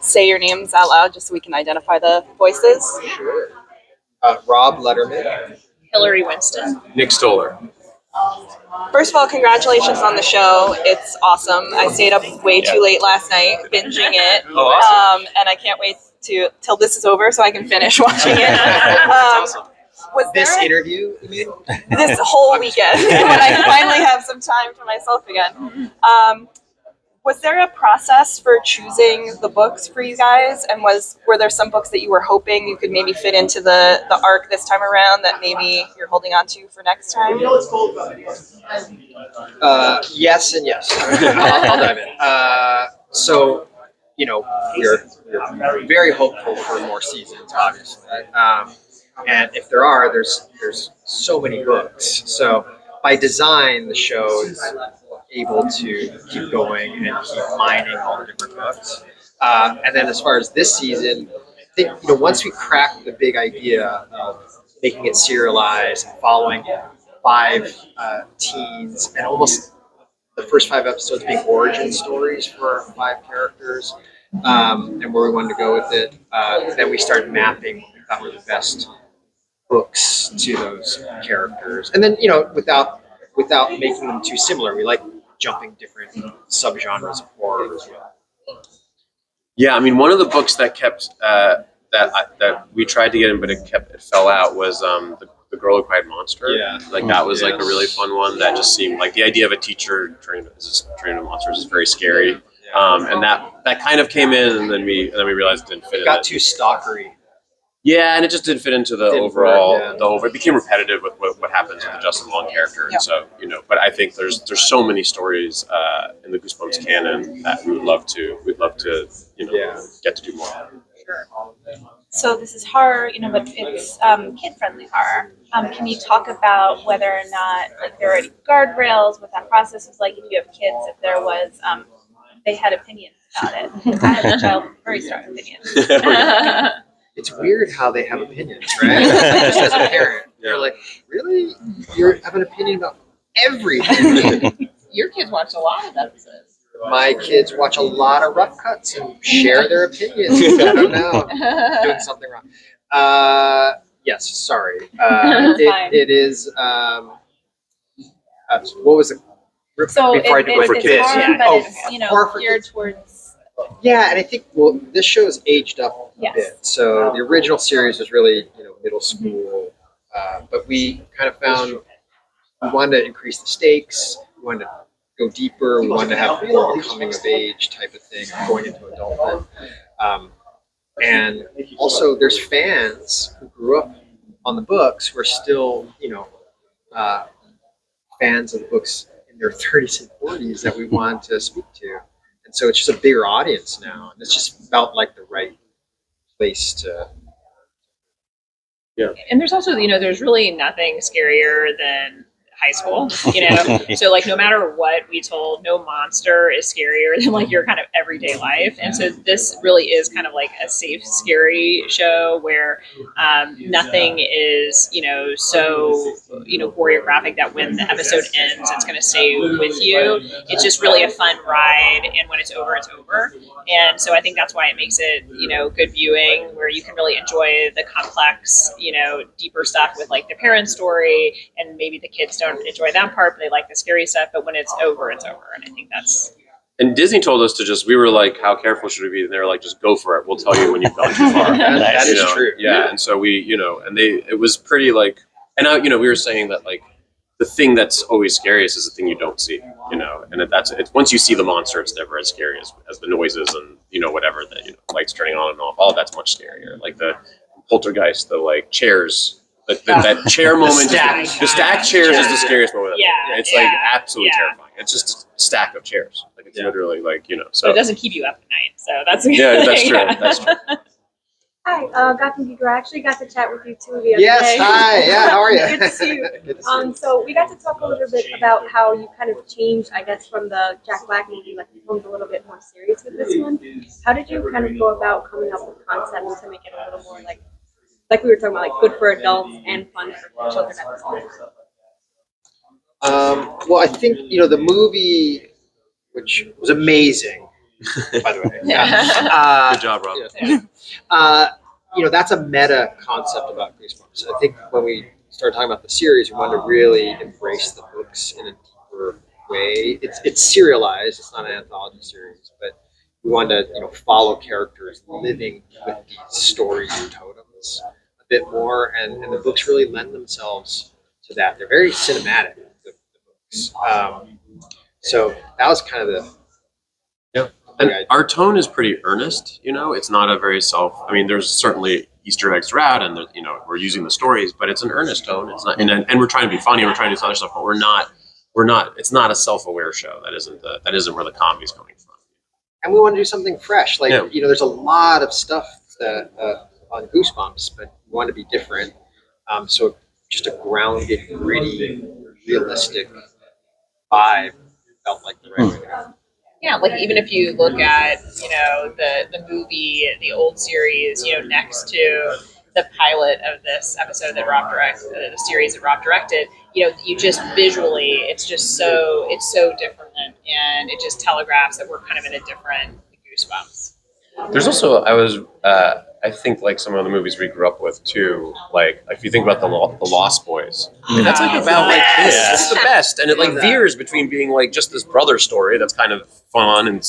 say your names out loud just so we can identify the voices? Sure. Rob Letterman. Hilary Winston. Nick Stoller. First of all, congratulations on the show. It's awesome. I stayed up way too late last night binging it. Oh, awesome. And I can't wait till this is over so I can finish watching it. Awesome. Was This there interview, you mean? this whole weekend when I finally have some time for myself again. Was there a process for choosing the books for you guys? And were there some books that you were hoping you could maybe fit into the arc this time around that maybe you're holding on to for next time? Yes and yes. I'll dive in. So, we're very hopeful for more seasons, obviously. And if there are, there's so many books. So by design, the show is able to keep going and keep mining all the different books. And then as far as this season, I think once we crack the big idea of making it serialized and following 5 teens and almost the first 5 episodes being origin stories for 5 characters, and where we wanted to go with it, then we started mapping what we thought were the best books to those characters. And then, without making them too similar, we like jumping different subgenres of horror as well. Yeah, I mean, one of the books that kept that we tried to get in, but it fell out was the Girl Who Cried Monster. Yeah, like that was like a really fun one. That just seemed like the idea of a teacher turning to monsters is very scary. And that kind of came in, and then we realized it didn't fit. It got too stalkery. Yeah, and it just didn't fit into the overall. It became repetitive with what happens with the Justin Long character, and so But I think there's so many stories in the Goosebumps canon that we'd love to get to do more. Sure. So this is horror, but it's kid-friendly horror. Can you talk about whether or not there are any guardrails, what that process was like if you have kids, if there was, they had opinions about it? I have a child with very strong opinions. It's weird how they have opinions, right? Just as a parent, you're like, really? You have an opinion about everything? Your kids watch a lot of episodes. My kids watch a lot of rough cuts and share their opinions. I don't know. I'm doing something wrong. Yes, sorry. It is. What was it? So before I go for kids, horror, but it's geared towards. Yeah, and I think this show has aged up a bit. So the original series was really middle school, but we kind of found we wanted to increase the stakes. We wanted to go deeper. We wanted to have more of a coming of age type of thing going into adulthood. And also, there's fans who grew up on the books who are still fans of the books in their 30s and 40s that we want to speak to. And so it's just a bigger audience now, and it's just felt like the right place to. Yeah. And there's also, there's really nothing scarier than high school, so no matter what we told, no monster is scarier than your kind of everyday life. And so this really is kind of like a safe, scary show where nothing is, so, choreographic that when the episode ends, it's going to stay with you. It's just really a fun ride. And when it's over, it's over. And so I think that's why it makes it, good viewing where you can really enjoy the complex, deeper stuff with the parent story, and maybe the kids don't enjoy that part, but they like the scary stuff. But when it's over, it's over. And I think that's. And Disney told us to we were like, how careful should we be? And they were like, just go for it. We'll tell you when you've gone too far. That is true. Yeah. And so it was pretty and we were saying that the thing that's always scariest is the thing you don't see, and it's once you see the monster, it's never as scary as the noises and, whatever, the lights turning on and off. All that's much scarier. Like the poltergeist, the chairs. That chair moment, the stacked chairs is the scariest moment. It's absolutely terrifying. It's just a stack of chairs. It's literally So but it doesn't keep you up at night. So that's that's true. That's true. Hi, Gotham Geek. I actually got to chat with you too the other Yes, day. hi. Yeah, how are you? Good to see you. Good to see you. So we got to talk a little bit about how you kind of changed, I guess, from the Jack Black movie, you filmed a little bit more serious with this one. How did you kind of go about coming up with concepts to make it a little more like we were talking about, good for adults and fun for children at the same time? Well, I think the movie, which was amazing, by the way. Yeah. Good job, Rob. That's a meta concept about Goosebumps. I think when we started talking about the series, we wanted to really embrace the books in a deeper way. It's serialized. It's not an anthology series, but we wanted to follow characters living with these stories and totems a bit more, and the books really lend themselves to that. They're very cinematic, the books. So that was kind of the And our tone is pretty earnest, It's not a very there's certainly Easter eggs throughout, and we're using the stories, but it's an earnest tone. It's not, and we're trying to be funny. We're trying to do other stuff, but we're not. It's not a self-aware show. That isn't where the comedy's coming from. And we want to do something fresh. There's a lot of stuff that, on Goosebumps, but we want to be different. So just a grounded, gritty, realistic vibe felt like the right way to go. Yeah, like even if you look at, the movie, the old series, next to the pilot of this episode that Rob directed, the series that Rob directed, you just visually, it's so different, and it just telegraphs that we're kind of in a different Goosebumps. There's also, I think like some of the movies we grew up with too, like if you think about the Lost Boys, that's like about like this. This is the best, and it like veers between being like just this brother story that's kind of fun and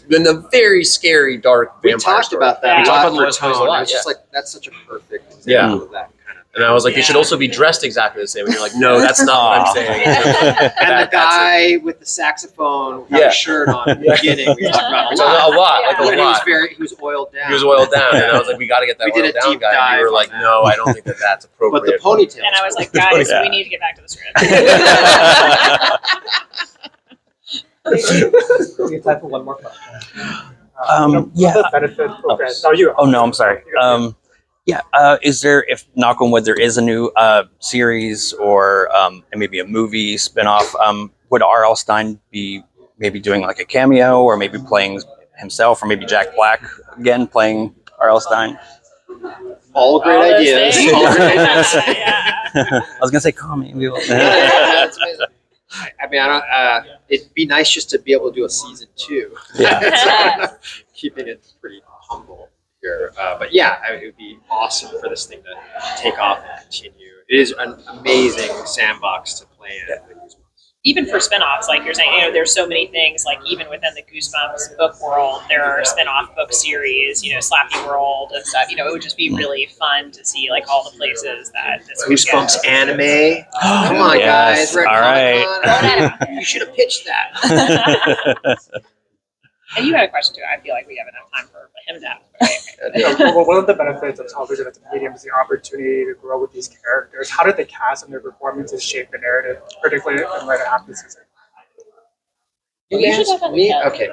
then the very scary dark vampire We talked story. about that. We talked about for the Lost Boys a lot. It's just like that's such a perfect example Yeah. of that kind of. And I was like, they should also be dressed exactly the same. And you're like, no, that's not what I'm saying. And the guy with the saxophone without a shirt on at the beginning, we talked about a lot, like a But lot. he was oiled down. He was oiled down, and I was like, we got to get that We did oiled a down deep guy. And dive you were on like, that. no, I don't think that's appropriate. But the ponytail. And I was like, guys, Yeah. we need to get back to the script. You have time for one more question. Yeah. The benefit. Okay. No, you. Oh no, I'm sorry. Is there, if knock on wood, there is a new series or maybe a movie spinoff? Would R.L. Stine be maybe doing like a cameo, or maybe playing himself, or maybe Jack Black again playing R.L. Stine? All great All those ideas. things. All great ideas. Yeah. I was gonna say comedy. We will. That's amazing. It'd be nice just to be able to do a season 2. Yeah. So, keeping it pretty humble here. But yeah, it would be awesome for this thing to take off and continue. It is an amazing sandbox to play in. Even for spin-offs, like you're saying, there's so many things, like even within the Goosebumps book world, there are spin-off book series, Slappy World and stuff. It would just be really fun to see like all the places that this would Goosebumps go. anime. Come on, Yes, guys. We're at all right. Comic-Con. You should have pitched that. And you had a question too. I feel like we have enough time for him to ask. Right? Well, one of the benefits of television as a medium is the opportunity to grow with these characters. How did the cast and their performances shape the narrative, particularly in later half of the season? You should definitely Me? know. Okay.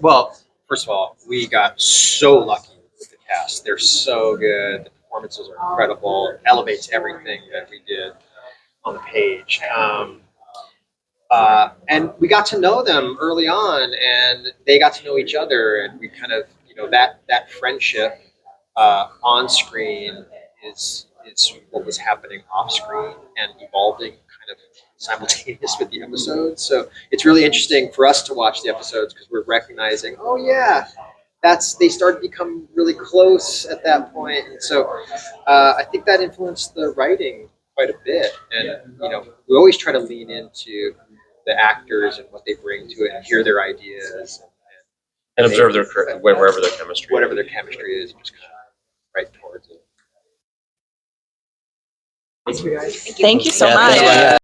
Well, first of all, we got so lucky with the cast. They're so good. The performances are incredible. It elevates everything that we did on the page. And we got to know them early on, and they got to know each other, and we kind of, that friendship on screen is what was happening off screen and evolving kind of simultaneous with the episodes. So it's really interesting for us to watch the episodes because we're recognizing, oh yeah, they started to become really close at that point. And so I think that influenced the writing quite a bit. And, we always try to lean into the actors and what they bring to it and hear their ideas. And observe wherever their chemistry Whatever their chemistry is, just kind of right towards it. Thank you, guys. Thank you so Yeah, much. thank you.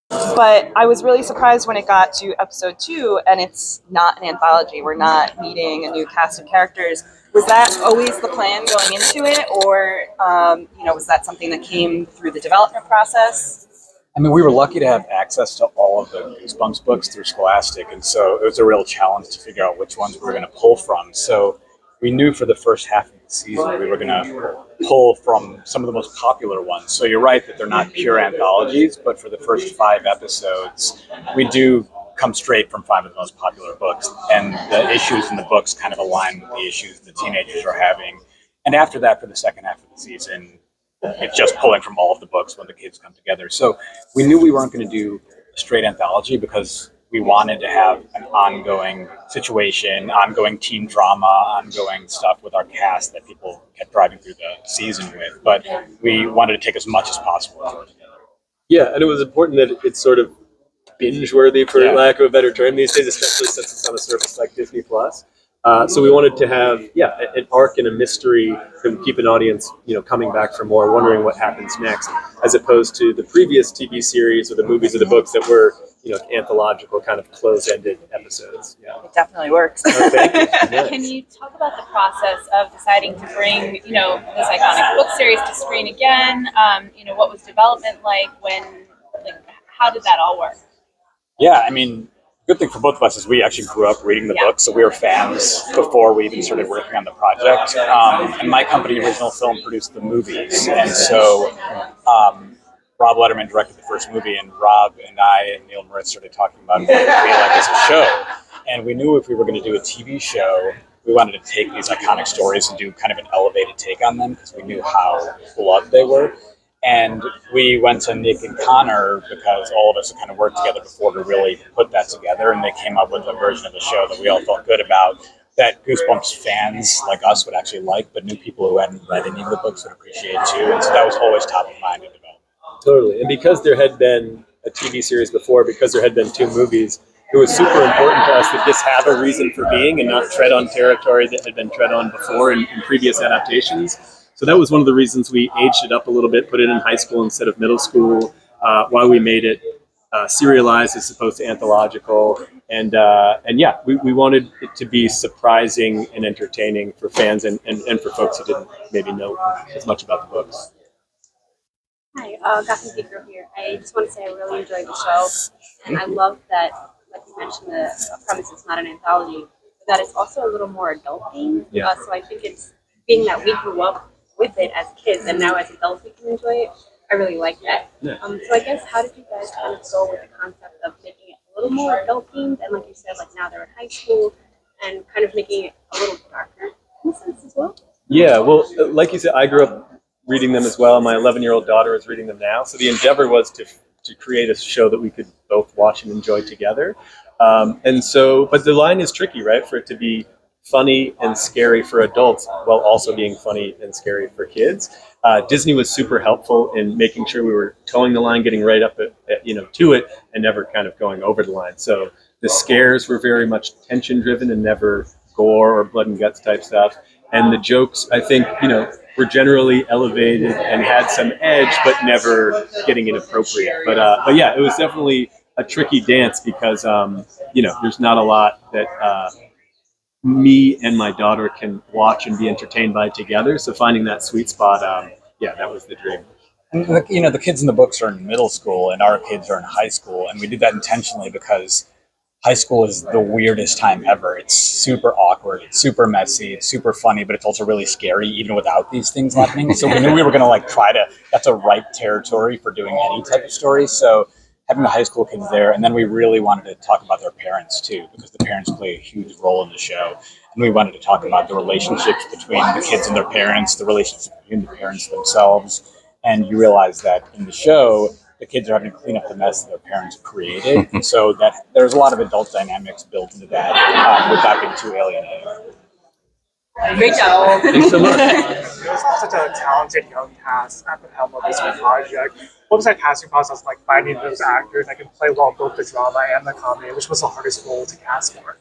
But I was really surprised when it got to episode 2 and it's not an anthology. We're not meeting a new cast of characters. Was that always the plan going into it, or was that something that came through the development process? I mean, we were lucky to have access to all of the Goosebumps books through Scholastic, and so it was a real challenge to figure out which ones we were going to pull from. So we knew for the first half of the season we were going to pull from some of the most popular ones. So you're right that they're not pure anthologies, but for the first 5 episodes, we do come straight from 5 of the most popular books, and the issues in the books kind of align with the issues the teenagers are having. And after that, for the second half of the season, it's just pulling from all of the books when the kids come together. So we knew we weren't going to do a straight anthology because we wanted to have an ongoing situation, ongoing teen drama, ongoing stuff with our cast that people kept driving through the season with. But we wanted to take as much as possible to it together. Yeah, and it was important that it's sort of binge-worthy, for lack of a better term these days, especially since it's on a service like Disney+. So we wanted to have, an arc and a mystery that would keep an audience, coming back for more, wondering what happens next, as opposed to the previous TV series or the movies or the books that were, anthological kind of closed-ended episodes. Yeah. It definitely works. Oh, thank you. Yes. Can you talk about the process of deciding to bring, this iconic book series to screen again? What was development like? How did that all work? Yeah, I mean, good thing for both of us is we actually grew up reading the books, so we were fans before we even started working on the project. And my company, Original Film, produced the movies, and so Rob Letterman directed the first movie, and Rob and I and Neil Moritz started talking about what it would be like as a show. And we knew if we were going to do a TV show, we wanted to take these iconic stories and do kind of an elevated take on them because we knew how beloved they were. And we went to Nick and Connor because all of us had kind of worked together before to really put that together, and they came up with a version of the show that we all felt good about, that Goosebumps fans like us would actually like, but new people who hadn't read any of the books would appreciate too. And so that was always top of mind in development. Totally. And because there had been a TV series before, because there had been 2 movies, it was super important to us that this have a reason for being and not tread on territory that had been tread on before in previous adaptations. So that was one of the reasons we aged it up a little bit, put it in high school instead of middle school, why we made it serialized as opposed to anthological. And we wanted it to be surprising and entertaining for fans and for folks who didn't maybe know as much about the books. Hi, Gotham Geek here. I just want to say I really enjoyed the show, and I love that, like you mentioned, the premise is not an anthology, but that it's also a little more adult themed. Yeah. So I think it's being that we grew up with it as kids, and now as adults we can enjoy it. I really like that. Yeah. So I guess how did you guys kind of go with the concept of making it a little more adult themed, and like you said, like now they're in high school, and kind of making it a little darker in a sense as well? Yeah, well, like you said, I grew up reading them as well. My 11-year-old daughter is reading them now. So the endeavor was to create a show that we could both watch and enjoy together. But the line is tricky, right? For it to be funny and scary for adults while also being funny and scary for kids. Disney was super helpful in making sure we were towing the line, getting right up to it, and never kind of going over the line. So the scares were very much tension driven and never gore or blood and guts type stuff. And the jokes, I think, were generally elevated and had some edge, but never getting inappropriate. But yeah, it was definitely a tricky dance because there's not a lot that me and my daughter can watch and be entertained by together. So finding that sweet spot, that was the dream. And the kids in the books are in middle school, and our kids are in high school, and we did that intentionally because high school is the weirdest time ever. It's super awkward, it's super messy, it's super funny, but it's also really scary even without these things happening. So we knew we were going to that's a ripe territory for doing any type of story. So having the high school kids there, and then we really wanted to talk about their parents too, because the parents play a huge role in the show. And we wanted to talk about the relationships between the kids and their parents, the relationships between the parents themselves. And you realize that in the show, the kids are having to clean up the mess that their parents created. And so that there's a lot of adult dynamics built into that without being too alienating. Great job. Thanks so much. There's such a talented young cast at the helm of this project. What was that casting process like, finding those actors that can play well both the drama and the comedy, which was the hardest role to cast for?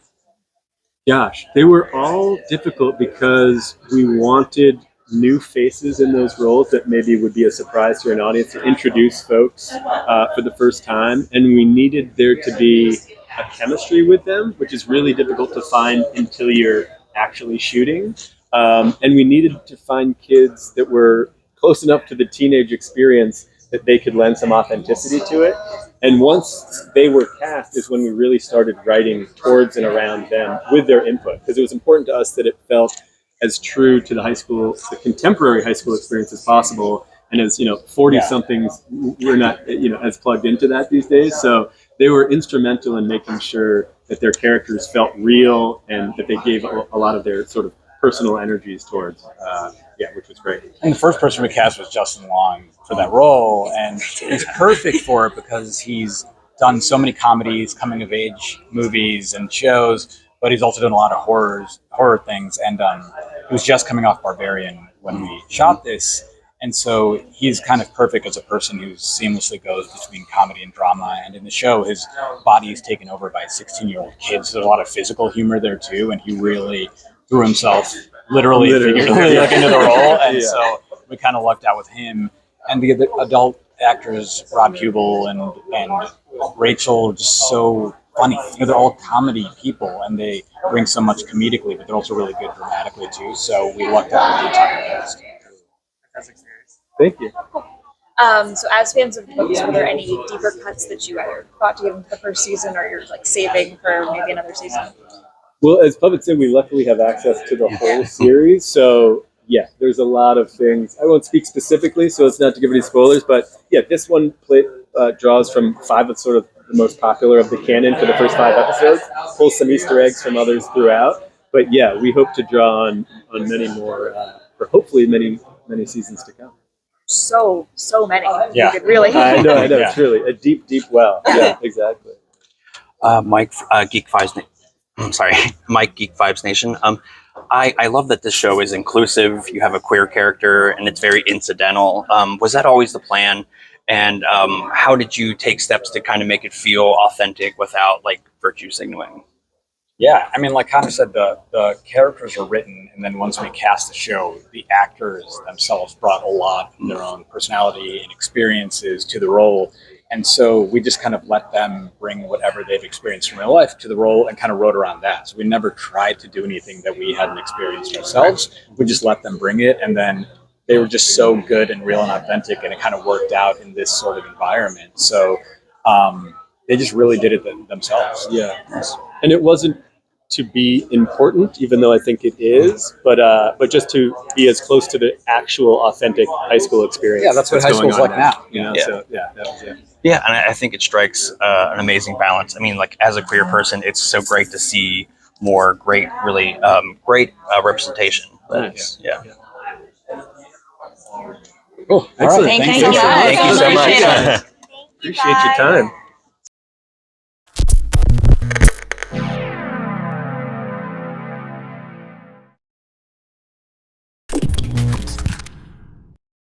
Gosh, they were all difficult because we wanted new faces in those roles that maybe would be a surprise to an audience, to introduce folks for the first time. And we needed there to be a chemistry with them, which is really difficult to find until you're actually shooting. And we needed to find kids that were close enough to the teenage experience that they could lend some authenticity to it. And once they were cast is when we really started writing towards and around them with their input, because it was important to us that it felt as true to the contemporary high school experience as possible. And as 40 somethings, we're not as plugged into that these days. So they were instrumental in making sure that their characters felt real and that they gave a lot of their sort of personal energies towards, which was great. And the first person we cast was Justin Long for that role, and he's perfect for it because he's done so many comedies, coming of age movies and shows, but he's also done a lot of horror things. And he was just coming off Barbarian when we shot this. And so he's kind of perfect as a person who seamlessly goes between comedy and drama. And in the show, his body is taken over by a 16-year-old kid. So there's a lot of physical humor there too. And he really threw himself literally figuratively into the role. And so we kind of lucked out with him. And the adult actors, Rob Hubel and Rachel, are just so funny. They're all comedy people and they bring so much comedically, but they're also really good dramatically too. So we lucked out with the entire cast. Thank you. So as fans of the books, were there any deeper cuts that you either thought to get into the first season or you're like saving for maybe another season? Well, as Pavun said, we luckily have access to the whole series. So yeah, there's a lot of things. I won't speak specifically, so it's not to give any spoilers, but yeah, this one draws from 5 of sort of the most popular of the canon for the first 5 episodes, pulls some Easter eggs from others throughout. But yeah, we hope to draw on many more for hopefully many seasons to come. So many. Yeah. You could really. I know. It's really a deep well. Yeah, exactly. Mike, Geek Fives. Mike, Geek Vibes Nation. I love that this show is inclusive. You have a queer character, and it's very incidental. Was that always the plan? And how did you take steps to kind of make it feel authentic without like virtue signaling? Yeah, I mean, like Conor said, the characters were written, and then once we cast the show, the actors themselves brought a lot of their own personality and experiences to the role. And so we just kind of let them bring whatever they've experienced in real life to the role and kind of wrote around that. So we never tried to do anything that we hadn't experienced ourselves. We just let them bring it, and then they were just so good and real and authentic, and it kind of worked out in this sort of environment. So they just really did it themselves. Yeah, and it wasn't to be important, even though I think it is, but just to be as close to the actual authentic high school experience. Yeah, that's what high school's like now. So yeah, that was it. Yeah, and I think it strikes an amazing balance. I mean, like as a queer person, it's so great to see more great representation. Yeah. Cool. Excellent. Thank you Thank you so so much. much. Appreciate your time.